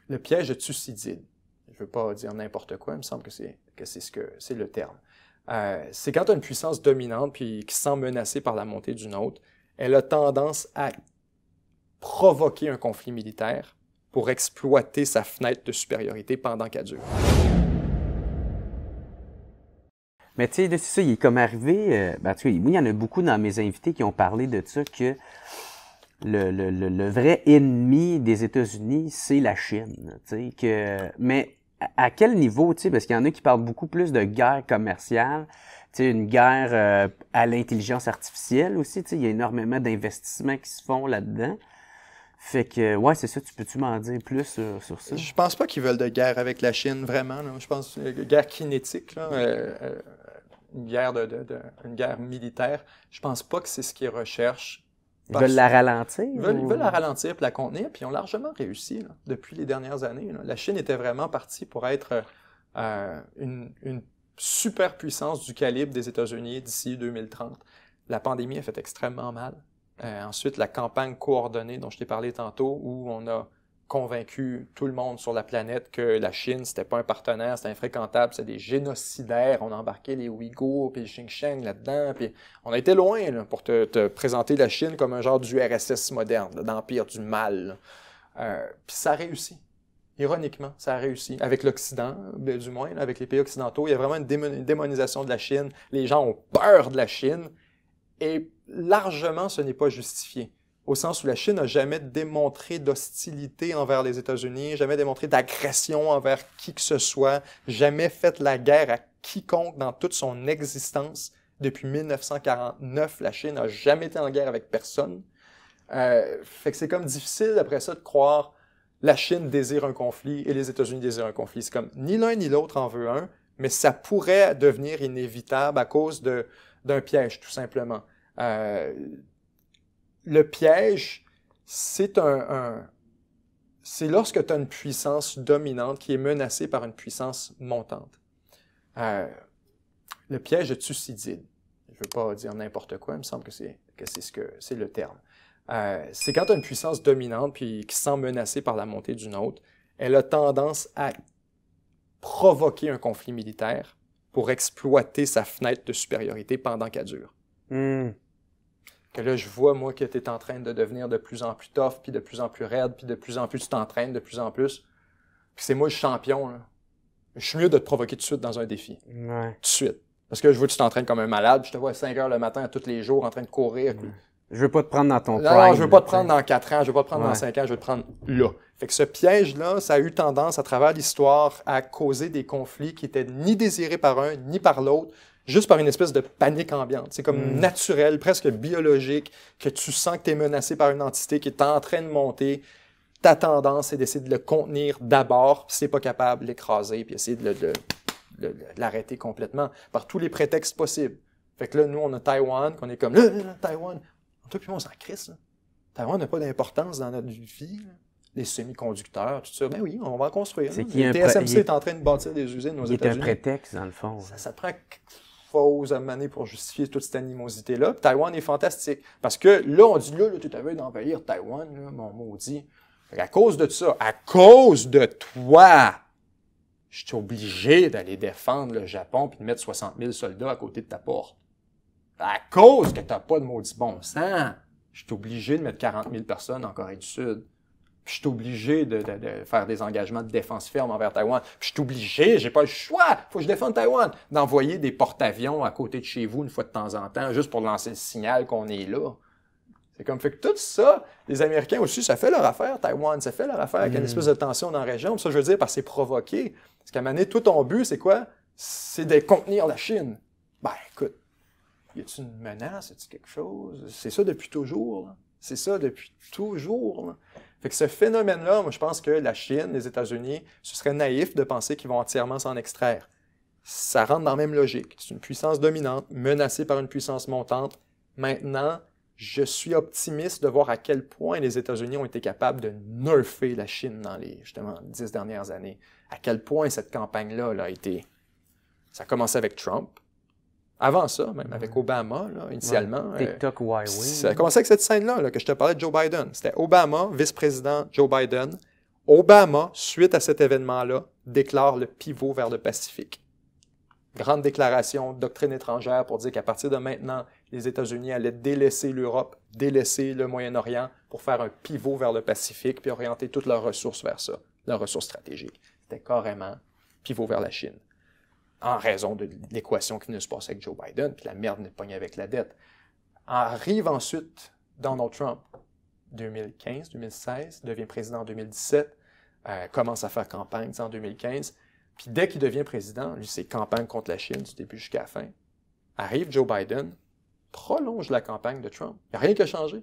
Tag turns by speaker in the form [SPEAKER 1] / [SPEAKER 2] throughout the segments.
[SPEAKER 1] Le piège de Thucydide. Je ne veux pas dire n'importe quoi, il me semble que c'est le terme. C'est quand tu as une puissance dominante puis qui se sent menacée par la montée d'une autre, elle a tendance à provoquer un conflit militaire pour exploiter sa fenêtre de supériorité pendant qu'elle dure.
[SPEAKER 2] Mais tu sais, c'est ça, il est comme arrivé... en tout cas, moi, il y en a beaucoup dans mes invités qui ont parlé de ça, que le vrai ennemi des États-Unis, c'est la Chine. Mais à quel niveau, tu sais, parce qu'il y en a qui parlent beaucoup plus de guerre commerciale, tu sais, une guerre à l'intelligence artificielle aussi, tu sais, il y a énormément d'investissements qui se font là-dedans. Fait que, ouais, c'est ça, peux-tu m'en dire plus sur ça?
[SPEAKER 1] Je pense pas qu'ils veulent de guerre avec la Chine, vraiment. Là. Je pense guerre kinétique, là, une guerre militaire. Je pense pas que c'est ce qu'ils recherchent.
[SPEAKER 2] Ils veulent la ralentir?
[SPEAKER 1] Ils veulent la ralentir et la contenir, puis ils ont largement réussi là, depuis les dernières années. Là. La Chine était vraiment partie pour être une superpuissance du calibre des États-Unis d'ici 2030. La pandémie a fait extrêmement mal. Ensuite, la campagne coordonnée dont je t'ai parlé tantôt, où on a convaincu tout le monde sur la planète que la Chine, c'était pas un partenaire, c'était infréquentable, c'était des génocidaires. On a embarqué les Ouïghours puis les Xinjiang là-dedans, puis on a été loin là, pour te présenter la Chine comme un genre d'URSS moderne, d'empire du mal. Puis ça a réussi. Ironiquement, ça a réussi. Avec l'Occident, du moins, là, avec les pays occidentaux, il y a vraiment une démonisation de la Chine. Les gens ont peur de la Chine, et largement, ce n'est pas justifié. Au sens où la Chine n'a jamais démontré d'hostilité envers les États-Unis, jamais démontré d'agression envers qui que ce soit, jamais fait la guerre à quiconque dans toute son existence. Depuis 1949, la Chine n'a jamais été en guerre avec personne. Fait que c'est comme difficile après ça de croire la Chine désire un conflit et les États-Unis désirent un conflit. C'est comme ni l'un ni l'autre en veut un, mais ça pourrait devenir inévitable à cause d'un piège, tout simplement. Le piège, c'est c'est lorsque tu as une puissance dominante qui est menacée par une puissance montante. Le piège de Thucydide. Je ne veux pas dire n'importe quoi, il me semble que c'est le terme. C'est quand tu as une puissance dominante puis qui se sent menacée par la montée d'une autre, elle a tendance à provoquer un conflit militaire pour exploiter sa fenêtre de supériorité pendant qu'elle dure. Que là, je vois, moi, que tu es en train de devenir de plus en plus tough, puis de plus en plus raide, puis de plus en plus tu t'entraînes, de plus en plus. Puis c'est moi le champion, là. Je suis mieux de te provoquer tout de suite dans un défi.
[SPEAKER 2] Ouais.
[SPEAKER 1] Tout de suite. Parce que je veux que tu t'entraînes comme un malade, puis je te vois à 5 heures le matin, tous les jours, en train de courir. Puis...
[SPEAKER 2] Je veux pas te prendre dans ton prime.
[SPEAKER 1] Non, je veux pas te prendre dans 4 ans, je veux pas te prendre dans 5 ans, je veux te prendre là. Fait que ce piège-là, ça a eu tendance, à travers l'histoire, à causer des conflits qui étaient ni désirés par un, ni par l'autre, juste par une espèce de panique ambiante. C'est comme naturel, presque biologique, que tu sens que tu es menacé par une entité qui est en train de monter. Ta tendance, c'est d'essayer de le contenir d'abord, puis si t'es pas capable, l'écraser, puis essayer de l'arrêter complètement, par tous les prétextes possibles. Fait que là, nous, on a Taïwan, qu'on est comme, là, Taïwan. Toi puis moi, on s'en crisse, là. Taïwan n'a pas d'importance dans notre vie, là. Les semi-conducteurs, tout ça. Ben oui, on va en construire. TSMC est en train de bâtir des usines aux États-Unis.
[SPEAKER 2] C'est un prétexte, dans le fond.
[SPEAKER 1] Ça prend fausse à mener pour justifier toute cette animosité-là. Puis Taïwan est fantastique. Parce que là, on dit, là tu t'avais d'envahir Taïwan, là, mon maudit. À cause de ça, à cause de toi, je suis obligé d'aller défendre le Japon puis de mettre 60 000 soldats à côté de ta porte. À cause que t'as pas de maudit bon sens, je suis obligé de mettre 40 000 personnes en Corée du Sud. Puis je suis obligé de faire des engagements de défense ferme envers Taïwan. Puis je suis obligé, j'ai pas le choix, faut que je défende Taïwan, d'envoyer des porte-avions à côté de chez vous une fois de temps en temps, juste pour lancer le signal qu'on est là. C'est comme, fait que tout ça, les Américains aussi, ça fait leur affaire, Taïwan, ça fait leur affaire avec une espèce de tension dans la région. Ça, je veux dire, parce que c'est provoqué. Parce qu'à un moment donné, tout ton but, c'est quoi? C'est de contenir la Chine. Ben, écoute, y a-t-il une menace? Y a-t-il quelque chose? C'est ça depuis toujours, là. C'est ça depuis toujours, là. Fait que ce phénomène-là, moi, je pense que la Chine, les États-Unis, ce serait naïf de penser qu'ils vont entièrement s'en extraire. Ça rentre dans la même logique. C'est une puissance dominante, menacée par une puissance montante. Maintenant, je suis optimiste de voir à quel point les États-Unis ont été capables de nerfer la Chine dans les, justement, 10 dernières années. À quel point cette campagne-là a été... Ça a commencé avec Trump. Avant ça, même avec Obama, là, initialement.
[SPEAKER 2] TikTok,
[SPEAKER 1] Ça a commencé avec cette scène-là, là, que je te parlais de Joe Biden. C'était Obama, vice-président Joe Biden. Obama, suite à cet événement-là, déclare le pivot vers le Pacifique. Grande déclaration, doctrine étrangère pour dire qu'à partir de maintenant, les États-Unis allaient délaisser l'Europe, délaisser le Moyen-Orient pour faire un pivot vers le Pacifique puis orienter toutes leurs ressources vers ça, leurs ressources stratégiques. C'était carrément pivot vers la Chine. En raison de l'équation qui venait de se passer avec Joe Biden, puis la merde n'est pognée avec la dette. Arrive ensuite Donald Trump, 2015, 2016, devient président en 2017, commence à faire campagne en 2015. Puis dès qu'il devient président, lui, c'est campagne contre la Chine du début jusqu'à la fin. Arrive Joe Biden, prolonge la campagne de Trump. Il n'y a rien qui a changé.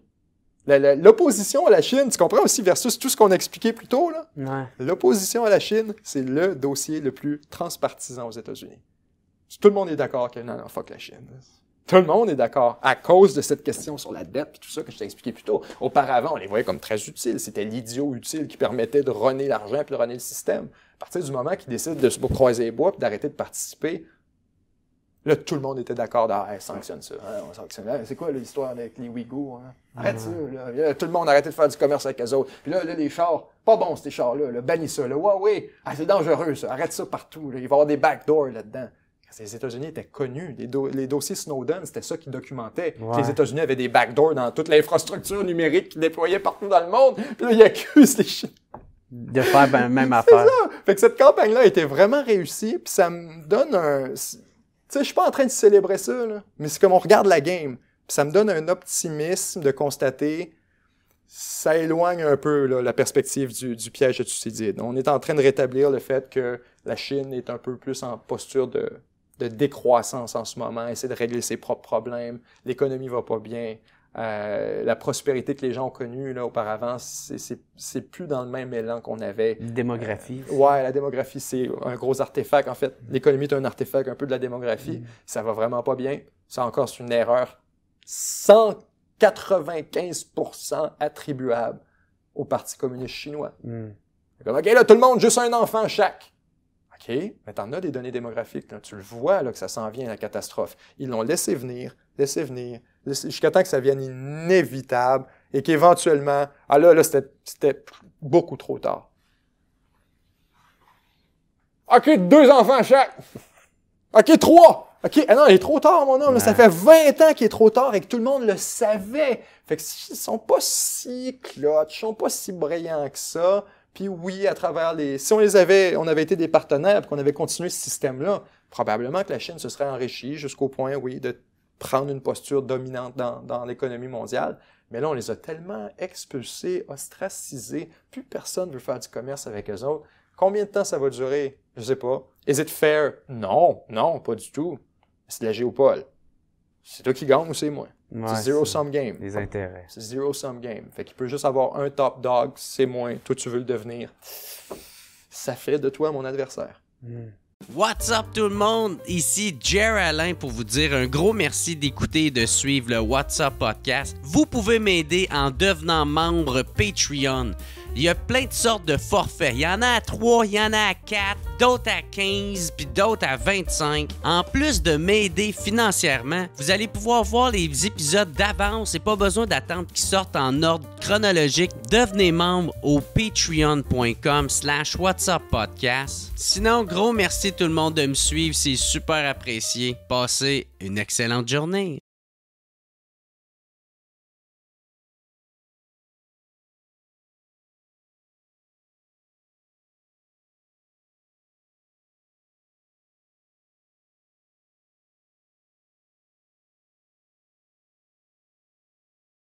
[SPEAKER 1] L'opposition à la Chine, tu comprends aussi, versus tout ce qu'on a expliqué plus tôt, là?
[SPEAKER 2] Ouais.
[SPEAKER 1] L'opposition à la Chine, c'est le dossier le plus transpartisan aux États-Unis. Tout le monde est d'accord que non, fuck la Chine. Tout le monde est d'accord à cause de cette question sur la dette et tout ça que je t'ai expliqué plus tôt. Auparavant, on les voyait comme très utiles. C'était l'idiot utile qui permettait de runner l'argent et de runner le système. À partir du moment qu'ils décident de se croiser les bois et d'arrêter de participer, là, tout le monde était d'accord. Sanctionne ça. Hein, on sanctionne. C'est quoi l'histoire avec les Ouïghours? Hein? Arrête ça. Là, tout le monde arrêtait de faire du commerce avec eux autres. Puis là, les chars, pas bon ces chars-là. Bannis ça. Là, Huawei, c'est dangereux ça. Arrête ça partout. Là. Il va y avoir des backdoors là-dedans. Les États-Unis étaient connus. Les dossiers Snowden, c'était ça qui documentait. Ouais. Les États-Unis avaient des backdoors dans toute l'infrastructure numérique qu'ils déployaient partout dans le monde. Puis là, ils accusent les Chinois
[SPEAKER 2] de faire la même affaire.
[SPEAKER 1] Ça. Fait que cette campagne-là a été vraiment réussie. Puis ça me donne un... Tu sais, je suis pas en train de célébrer ça, là, mais c'est comme on regarde la game. Puis ça me donne un optimisme de constater... Ça éloigne un peu là, la perspective du piège de Thucydide. On est en train de rétablir le fait que la Chine est un peu plus en posture de décroissance en ce moment, essaie de régler ses propres problèmes, l'économie va pas bien, la prospérité que les gens ont connue là, auparavant, c'est plus dans le même élan qu'on avait.
[SPEAKER 2] Démographie.
[SPEAKER 1] Ouais, la démographie, c'est un gros artefact. En fait, l'économie est un artefact un peu de la démographie. Ça va vraiment pas bien. Ça encore, c'est une erreur 195% attribuable au Parti communiste chinois. Comme, OK, là, tout le monde, juste un enfant chaque. OK, mais t'en as des données démographiques. Là. Tu le vois là, que ça s'en vient, la catastrophe. Ils l'ont laissé venir, jusqu'à temps que ça vienne inévitable et qu'éventuellement... Ah là, c'était beaucoup trop tard. OK, 2 enfants chaque. OK, 3. OK, ah non, il est trop tard, mon homme. Ouais. Ça fait 20 ans qu'il est trop tard et que tout le monde le savait. Fait que ils sont pas si clutch, ils sont pas si brillants que ça. Puis oui, à travers si on avait été des partenaires et qu'on avait continué ce système-là, probablement que la Chine se serait enrichie jusqu'au point, oui, de prendre une posture dominante dans l'économie mondiale. Mais là, on les a tellement expulsés, ostracisés, plus personne ne veut faire du commerce avec eux autres. Combien de temps ça va durer? Je sais pas. Is it fair? Non, pas du tout. C'est de la géopole. C'est toi qui gagne ou c'est moi? Ouais, c'est zero-sum game.
[SPEAKER 2] Les intérêts.
[SPEAKER 1] C'est zero-sum game. Fait qu'il peut juste avoir un top dog, c'est moi, toi tu veux le devenir. Ça fait de toi mon adversaire.
[SPEAKER 3] What's up tout le monde? Ici Jer Alain pour vous dire un gros merci d'écouter et de suivre le What's Up Podcast. Vous pouvez m'aider en devenant membre Patreon. Il y a plein de sortes de forfaits. Il y en a à 3, il y en a à 4, d'autres à 15, puis d'autres à 25. En plus de m'aider financièrement, vous allez pouvoir voir les épisodes d'avance et pas besoin d'attendre qu'ils sortent en ordre chronologique. Devenez membre au patreon.com/whatsuppodcast. Sinon, gros merci tout le monde de me suivre, c'est super apprécié. Passez une excellente journée.